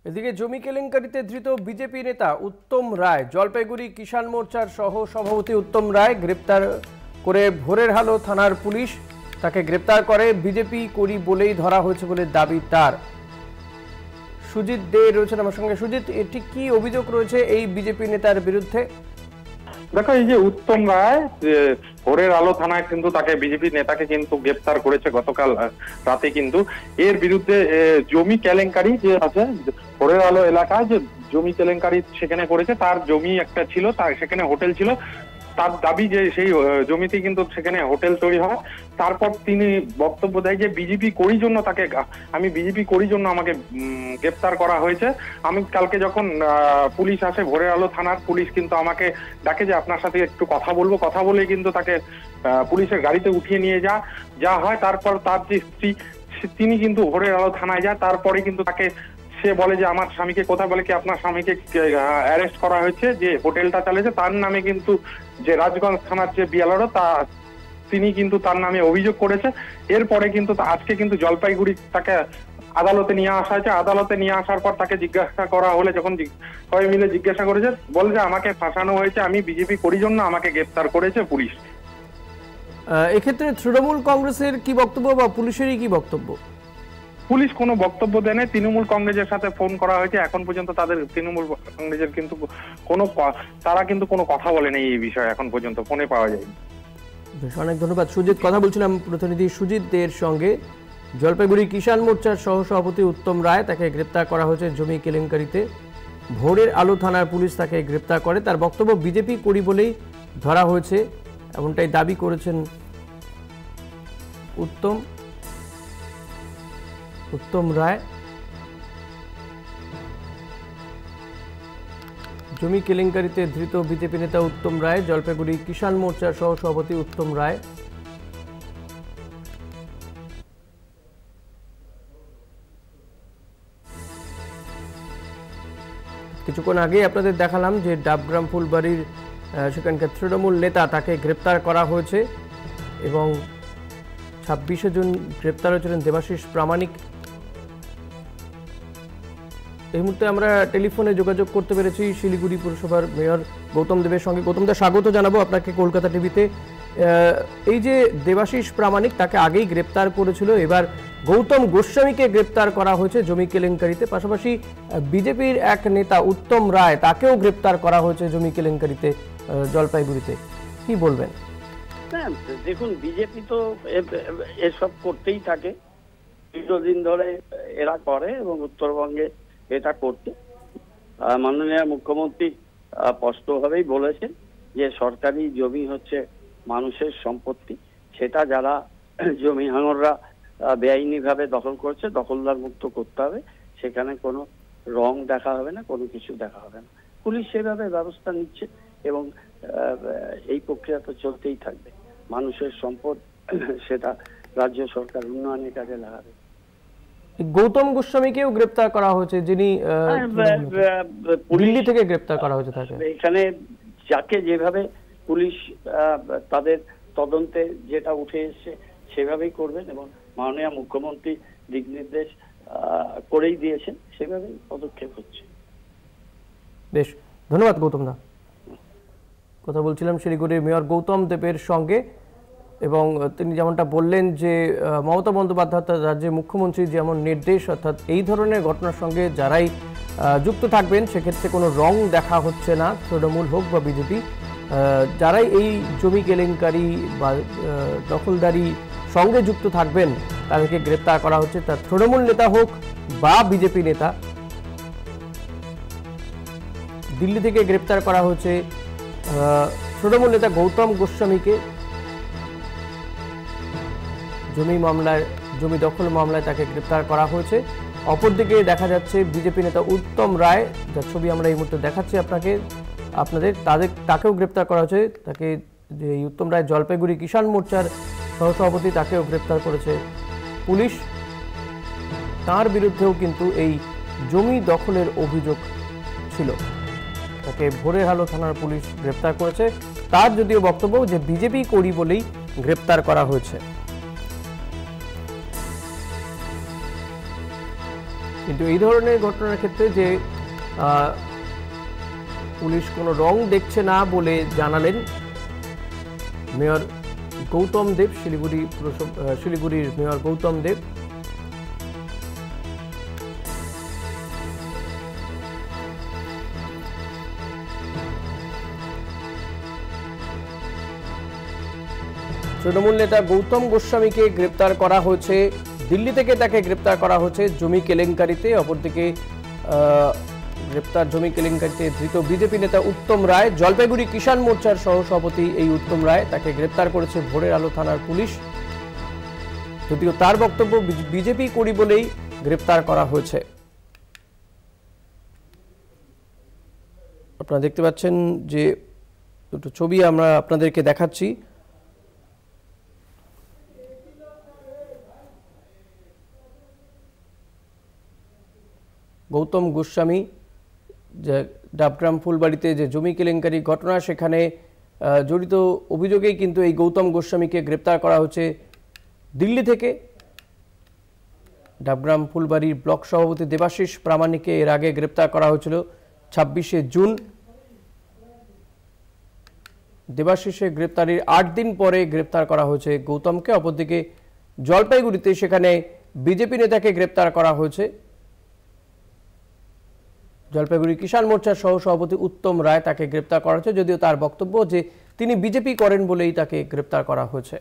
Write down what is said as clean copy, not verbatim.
এদিকে জমি কেলেঙ্কারিতে ধৃত বিজেপি নেতা উত্তম রায়, জলপাইগুড়ি কিষাণ মোর্চার সহ সভাপতি উত্তম রায় গ্রেপ্তার করে ভোরের হালো থানার পুলিশ তাকে গ্রেপ্তার করে। বিজেপি করি বলেই ধরা হয়েছে বলে দাবি তার। সুজিত দে রয়েছেন আমার সঙ্গে। সুজিত, এটি কি অভিযোগ রয়েছে এই বিজেপি নেতার বিরুদ্ধে? দেখো, এই যে উত্তম রায় ভোরের আলো থানায় কিন্তু তাকে বিজেপি নেতাকে কিন্তু গ্রেপ্তার করেছে গতকাল রাতে। কিন্তু এর বিরুদ্ধে জমি কেলেঙ্কারি যে আছে ভোরের আলো এলাকায়, যে জমি কেলেঙ্কারি সেখানে করেছে, তার জমি একটা ছিল, তার সেখানে হোটেল ছিল। তার দাবি যে সেই জমিতে কিন্তু সেখানে হোটেল তৈরি হয়। তারপর তিনি বক্তব্য দেয় যে বিজেপি করির জন্য আমি বিজেপি করির জন্য আমাকে গ্রেপ্তার করা হয়েছে। আমি কালকে যখন পুলিশ আসে, ভোরের আলো থানার পুলিশ কিন্তু আমাকে ডাকে যে আপনার সাথে একটু কথা বলবো। কথা বলে কিন্তু তাকে পুলিশের গাড়িতে উঠিয়ে নিয়ে যা হয়। তারপর তার যে স্ত্রী, তিনি কিন্তু ভোরের আলো থানায় যায়। তারপরে কিন্তু তাকে সে বলে যে আমার স্বামীকে, কোথায় বলে কি আপনার স্বামীকে অ্যারেস্ট করা হয়েছে, যে হোটেলটা চালিয়েছে তার নামে কিন্তু, যে রাজগঞ্জ থানার যে বিএলআরও তিনি কিন্তু তার নামে অভিযোগ করেছে। এরপরে কিন্তু আজকে কিন্তু জলপাইগুড়ি তাকে আদালতে নিয়ে আসা হয়েছে। আদালতে নিয়ে আসার পর তাকে জিজ্ঞাসা করা হলে, যখন সবাই মিলে জিজ্ঞাসা করেছে, বলে যে আমাকে ফাঁসানো হয়েছে, আমি বিজেপি করি জন্য আমাকে গ্রেপ্তার করেছে পুলিশ। এক্ষেত্রে তৃণমূল কংগ্রেসের কি বক্তব্য বা পুলিশেরই কি বক্তব্য? পুলিশ কোনো বক্তব্য দেয় না। তৃণমূল কংগ্রেসের সাথে ফোন করা হয়েছে, এখন পর্যন্ত তাদের তৃণমূল কংগ্রেসের কিন্তু তারা কিন্তু কোনো কথা বলেনি এই বিষয়ে, এখন পর্যন্ত ফোনে পাওয়া যায়নি। অনেক ধন্যবাদ সুজিত। কথা বলছিলাম প্রতিনিধি সুজিত দের সঙ্গে। জলপাইগুড়ি কিষাণ মোর্চার সহ সভাপতি উত্তম রায়, তাকে গ্রেপ্তার করা হয়েছে জমি কেলেঙ্কারিতে। ভোরের আলো থানার পুলিশ তাকে গ্রেপ্তার করে। তার বক্তব্য বিজেপি করি বলেই ধরা হয়েছে, এমনটাই দাবি করেছেন উত্তম রায়। জমি কেলেঙ্কারিতে ধৃত বিজেপি নেতা উত্তম রায়, জলপাইগুড়ি কিষাণ মোর্চার সহ সভাপতি উত্তম রায়। কিছুক্ষণ আগে আপনাদের দেখালাম যে ডাবগ্রাম ফুলবাড়ির সেখানকার তৃণমূল নেতা, তাকে গ্রেপ্তার করা হয়েছে এবং 26 জন গ্রেপ্তার হয়েছিলেন দেবাশিস প্রামাণিক। এই মুহূর্তে আমরা টেলিফোনে যোগাযোগ করতে পেরেছি শিলিগুড়ি পুরসভার মেয়র গৌতম দেবের সঙ্গে। গৌতম দা, স্বাগত জানাবো আপনাকে কলকাতা টিভিতে। এই যে দেবাশিস প্রামাণিক, তাকে আগেই গ্রেপ্তার করেছিল, এবার গৌতম গোস্বামীকে গ্রেপ্তার করা হয়েছে জমি কেলেঙ্কারিতে। পাশাপাশি বিজেপির এক নেতা উত্তম রায়, তাকেও গ্রেপ্তার করা হয়েছে জমি কেলেঙ্কারিতে জলপাইগুড়িতে। কি বলবেন? হ্যাঁ, দেখুন, বিজেপি তো এসব করতেই থাকে, দীর্ঘদিন ধরে এরা করে এবং উত্তরবঙ্গে এটা করতে মাননীয় মুখ্যমন্ত্রী স্পষ্টভাবেই বলেছেন যে সরকারি জমি হচ্ছে মানুষের সম্পত্তি। সেটা যারা জমি হাঙররা বেআইনি ভাবে দখল করছে, দখলদার মুক্ত করতে হবে। সেখানে কোনো রং দেখা হবে না, কোনো কিছু দেখা হবে না। পুলিশ সেভাবে ব্যবস্থা নিচ্ছে এবং এই প্রক্রিয়া তো চলতেই থাকবে। মানুষের সম্পদ, সেটা রাজ্য সরকার উন্নয়নের কাজে লাগাবে। গৌতম গোস্বামীকেও গ্রেপ্তার করা হয়েছে, যিনি দিল্লি থেকে গ্রেপ্তার করা হয়েছে তাকে। এখানে যাকে যেভাবে পুলিশ তাদের তদন্তে যেটা উঠে এসছে সেভাবেই করবেন এবং মাননীয় মুখ্যমন্ত্রী দিক নির্দেশ করেই দিয়েছেন, সেভাবেই পদক্ষেপ হচ্ছে। বেশ, ধন্যবাদ গৌতম দা। কথা বলছিলাম শিলিগুড়ির মেয়র গৌতম দেবের সঙ্গে এবং তিনি যেমনটা বললেন যে মমতা বন্দ্যোপাধ্যায় অর্থাৎ রাজ্যের মুখ্যমন্ত্রী যেমন নির্দেশ, অর্থাৎ এই ধরনের ঘটনার সঙ্গে যারাই যুক্ত থাকবেন সেক্ষেত্রে কোনো রং দেখা হচ্ছে না, তৃণমূল হোক বা বিজেপি। যারাই এই জমি কেলেঙ্কারি বা দখলদারি সঙ্গে যুক্ত থাকবেন তাদেরকে গ্রেপ্তার করা হচ্ছে, তা তৃণমূল নেতা হোক বা বিজেপি নেতা। দিল্লি থেকে গ্রেপ্তার করা হয়েছে তৃণমূল নেতা গৌতম গোস্বামীকে জমি দখল মামলায় তাকে গ্রেপ্তার করা হয়েছে। অপরদিকে দেখা যাচ্ছে বিজেপি নেতা উত্তম রায়, যার ছবি আমরা এই মুহূর্তে দেখাচ্ছি তাকেও গ্রেপ্তার করা হয়েছে। তাকে যে উত্তম রায় জলপাইগুড়ি কিষাণ মোর্চার সহসভাপতি, তাকেও গ্রেপ্তার করেছে পুলিশ। তার বিরুদ্ধেও কিন্তু এই জমি দখলের অভিযোগ ছিল, তাকে ভোরের আলো থানার পুলিশ গ্রেপ্তার করেছে। তার যদিও বক্তব্য যে বিজেপি করি বলেই গ্রেপ্তার করা হয়েছে। কিন্তু এই ধরনের ঘটনার ক্ষেত্রে যে পুলিশ কোনো রং দেখছে না বলে জানালেন মেয়র গৌতম দেব, শিলিগুড়ির মেয়র গৌতম দেব। তৃণমূল নেতা গৌতম গোস্বামীকে গ্রেপ্তার করা হয়েছে, দিল্লি থেকে তাকে গ্রেপ্তার করা হয়েছে জমি কেলেঙ্কারিতে। অপরদিকে গ্রেপ্তার জমি কেলেঙ্কারিতে ধৃত বিজেপি নেতা উত্তম রায়, জলপাইগুড়ি কিষাণ মোর্চার সহসভাপতি এই উত্তম রায়, তাকে গ্রেপ্তার করেছে ভোরের আলো থানার পুলিশ। যদিও তার বক্তব্য বিজেপি করি বলেই গ্রেপ্তার করা হয়েছে। আপনারা দেখতে পাচ্ছেন যে দুটো ছবি আমরা আপনাদেরকে দেখাচ্ছি। গৌতম গোস্বামী যে ডাবগ্রাম ফুলবাড়িতে যে জমি কেলেঙ্কারি ঘটনা, সেখানে জড়িত অভিযোগেই কিন্তু এই গৌতম গোস্বামীকে গ্রেপ্তার করা হচ্ছে দিল্লি থেকে। ডাবগ্রাম ফুলবাড়ির ব্লক সভাপতি দেবাশিস প্রামাণিককে এর আগে গ্রেপ্তার করা হয়েছিল 26শে জুন। দেবাশিসের গ্রেপ্তারির 8 দিন পরে গ্রেপ্তার করা হয়েছে গৌতমকে। অপরদিকে জলপাইগুড়িতে সেখানে বিজেপি নেতাকে গ্রেপ্তার করা হয়েছে। জলপাইগুড়ি কিষাণ মোর্চার সহসভাপতি উত্তম রায়, তাকে গ্রেপ্তার করা হয়েছে, যদিও তার বক্তব্য যে তিনি বিজেপি করেন বলেই তাকে গ্রেপ্তার করা হয়েছে।